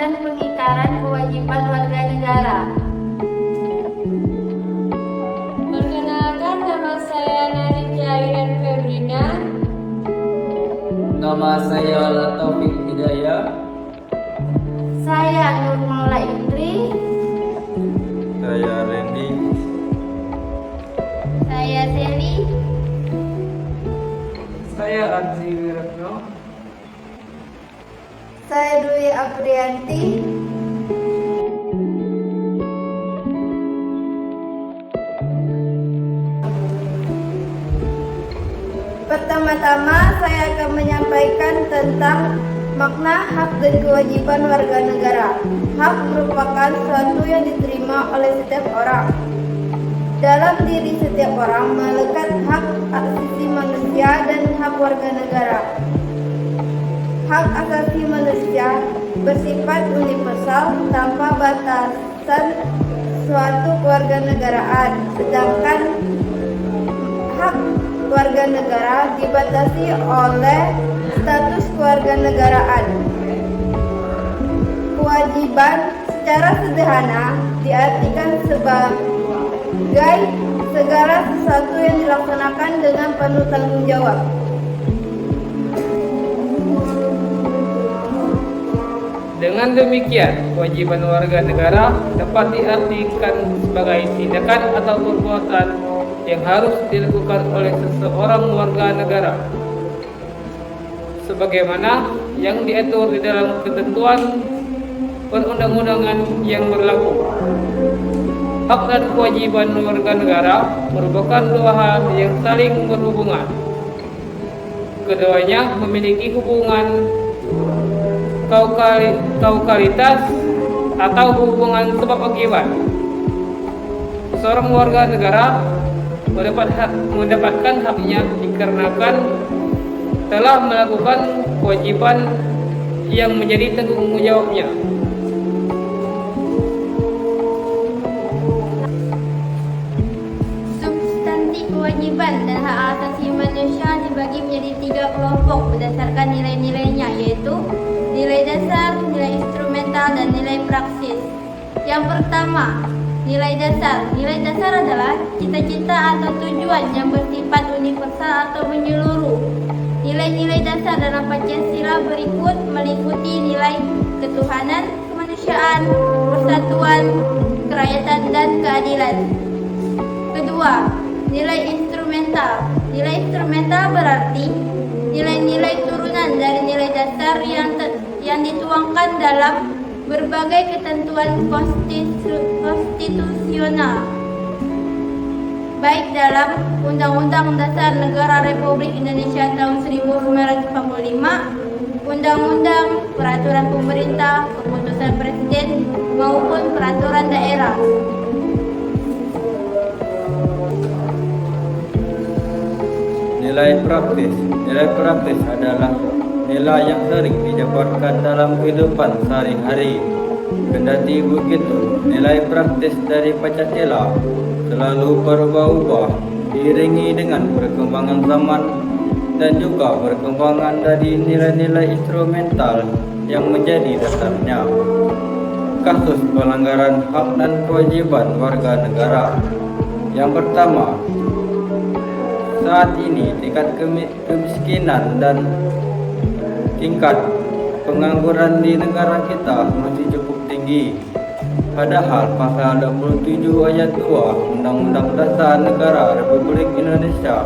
dan pengingkaran kewajiban warga negara. Perkenalkan, nama saya Nadia Airan Febrina. Nama saya Taufik Hidayah. Saya Nurmala Indri. Saya Randy. Saya Seli. Saya Arzi Wiratno. Saya Dwi Aprianti. Pertama-tama saya akan menyampaikan tentang makna hak dan kewajiban warga negara. Hak merupakan sesuatu yang diterima oleh setiap orang. Dalam diri setiap orang melekat hak asasi manusia dan hak warga negara. Hak asasi manusia bersifat universal tanpa batasan suatu kewarganegaraan, sedangkan hak warga negara dibatasi oleh status kewarganegaraan. Kewajiban secara sederhana diartikan sebagai segala sesuatu yang dilaksanakan dengan penuh tanggung jawab. Dengan demikian, kewajiban warga negara dapat diartikan sebagai tindakan atau perbuatan yang harus dilakukan oleh seseorang warga negara, sebagaimana yang diatur di dalam ketentuan perundang-undangan yang berlaku. Hak dan kewajiban warga negara merupakan dua hal yang saling berhubungan. Keduanya memiliki hubungan kausalitas atau hubungan sebab akibat. Seorang warga negara mendapatkan haknya dikarenakan telah melakukan kewajiban yang menjadi tanggung jawabnya. Substansi kewajiban dan hak asasi manusia dibagi menjadi 3 kelompok berdasarkan nilai-nilainya, yaitu nilai dasar, nilai instrumental, dan nilai praksis. Yang pertama, nilai dasar. Nilai dasar adalah cita-cita atau tujuan yang bersifat universal atau menyeluruh. Nilai-nilai dasar dalam Pancasila berikut meliputi nilai ketuhanan, kemanusiaan, persatuan, kerakyatan, dan keadilan. Kedua, nilai instrumental. Nilai instrumental berarti nilai-nilai turunan dari nilai dasar yang dituangkan dalam berbagai ketentuan konstitusional, baik dalam Undang-Undang Dasar Negara Republik Indonesia tahun 1945, Undang-Undang, Peraturan Pemerintah, Keputusan Presiden, maupun Peraturan Daerah. Nilai praktis. Nilai praktis adalah nilai yang sering didapatkan dalam kehidupan sehari-hari. Kendati begitu, nilai praktis dari Pancasila selalu berubah-ubah diiringi dengan perkembangan zaman dan juga perkembangan dari nilai-nilai instrumental yang menjadi dasarnya. Kasus pelanggaran hak dan kewajiban warga negara. Yang pertama, saat ini tingkat kemiskinan dan tingkat pengangguran di negara kita masih cukup tinggi. Padahal pasal 27 ayat 2 Undang-Undang Dasar Negara Republik Indonesia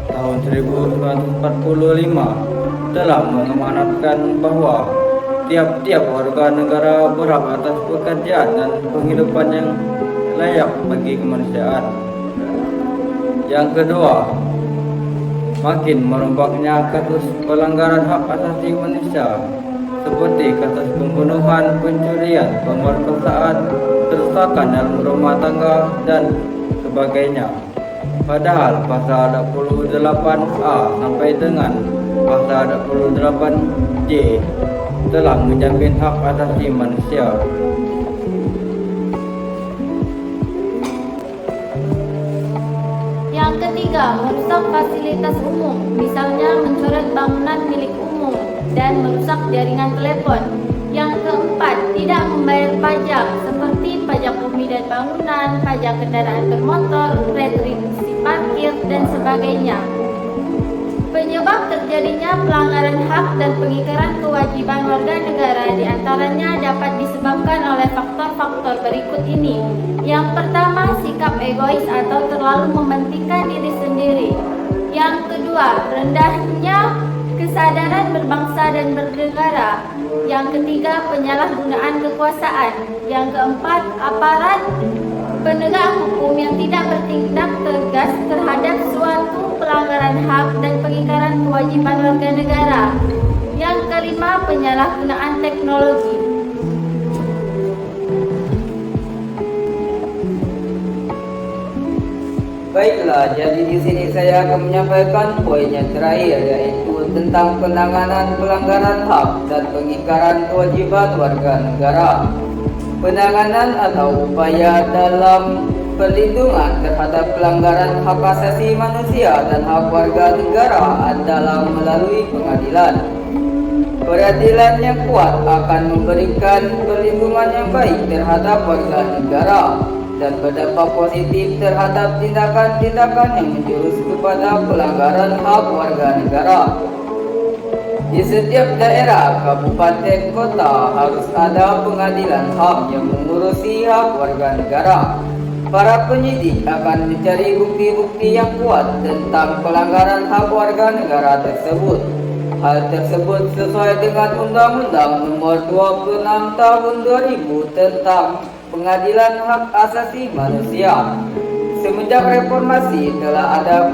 tahun 1945 telah mengamanatkan bahwa tiap-tiap warga negara berhak atas pekerjaan dan penghidupan yang layak bagi kemanusiaan. Yang kedua, makin merombaknya kasus pelanggaran hak asasi manusia seperti kasus pembunuhan, pencurian, pemerkosaan, kerusakan dalam rumah tangga, dan sebagainya. Padahal pasal 28A sampai dengan pasal 28J telah menjamin hak asasi manusia. Yang ketiga, merusak fasilitas umum, misalnya mencoret bangunan milik umum dan merusak jaringan telepon. Yang keempat, tidak pajak kendaraan bermotor, retribusi parkir, dan sebagainya. Penyebab terjadinya pelanggaran hak dan pengingkaran kewajiban warga negara diantaranya dapat disebabkan oleh faktor-faktor berikut ini. Yang pertama, sikap egois atau terlalu mementingkan diri sendiri. Yang kedua, rendahnya kesadaran berbangsa dan bernegara. Yang ketiga, penyalahgunaan kekuasaan. Yang keempat, aparat penegak hukum yang tidak bertindak tegas terhadap suatu pelanggaran hak dan pengingkaran kewajiban warga negara. Yang kelima, penyalahgunaan teknologi. Baiklah, jadi di sini saya akan menyampaikan poin yang terakhir, yaitu tentang penanganan pelanggaran hak dan pengingkaran kewajiban warga negara. Penanganan atau upaya dalam perlindungan terhadap pelanggaran hak asasi manusia dan hak warga negara adalah melalui pengadilan. Peradilan yang kuat akan memberikan perlindungan yang baik terhadap warga negara dan berdampak positif terhadap tindakan-tindakan yang menjurus kepada pelanggaran hak warga negara. Di setiap daerah, kabupaten, kota harus ada pengadilan HAM yang mengurusi hak warga negara. Para penyidik akan mencari bukti-bukti yang kuat tentang pelanggaran hak warga negara tersebut. Hal tersebut sesuai dengan Undang-Undang Nomor 26 Tahun 2000 tentang Pengadilan Hak Asasi Manusia. Semenjak reformasi telah ada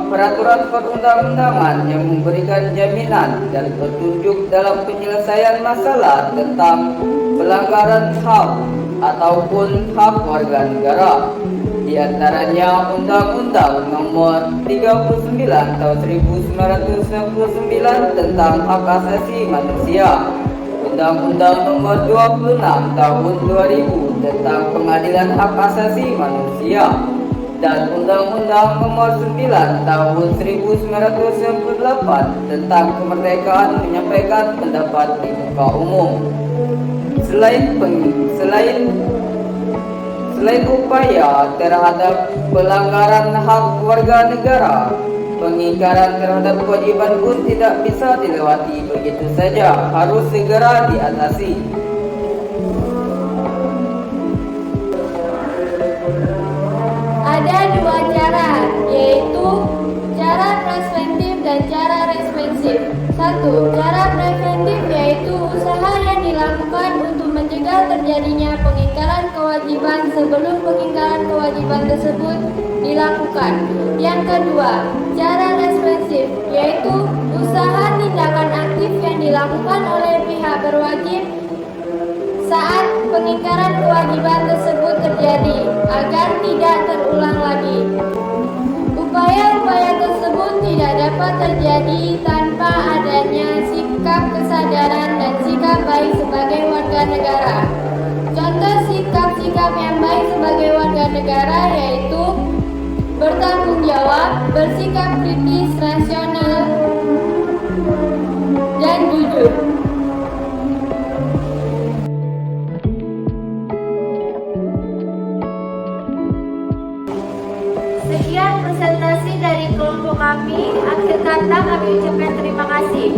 peraturan perundang-undangan yang memberikan jaminan dan petunjuk dalam penyelesaian masalah tentang pelanggaran HAM ataupun hak warga negara. Di antaranya Undang-Undang Nomor 39 Tahun 1999 tentang Hak Asasi Manusia, Undang-Undang Nomor 26 Tahun 2000 tentang Pengadilan Hak Asasi Manusia, dan Undang-Undang Nomor 9 Tahun 1998 tentang kemerdekaan menyampaikan pendapat di muka umum. Selain upaya terhadap pelanggaran hak warga negara, pengingkaran terhadap kewajiban pun tidak bisa dilewati begitu saja, harus segera diatasi. Ada dua cara, yaitu cara preventif dan cara responsif. Satu, cara preventif yaitu usaha yang dilakukan untuk mencegah terjadinya pengingkaran kewajiban sebelum pengingkaran kewajiban tersebut dilakukan. Yang kedua, cara responsif yaitu usaha tindakan aktif yang dilakukan oleh pihak berwajib saat pengingkaran kewajiban tersebut terjadi agar tidak terulang lagi. Upaya-upaya tersebut tidak dapat terjadi tanpa adanya sikap kesadaran dan sikap baik sebagai warga negara. Contoh sikap-sikap yang baik sebagai warga negara yaitu bertanggung jawab, bersikap kritis, rasional, dan jujur. Sekian presentasi dari kelompok kami. Akhir kata kami ucapkan terima kasih.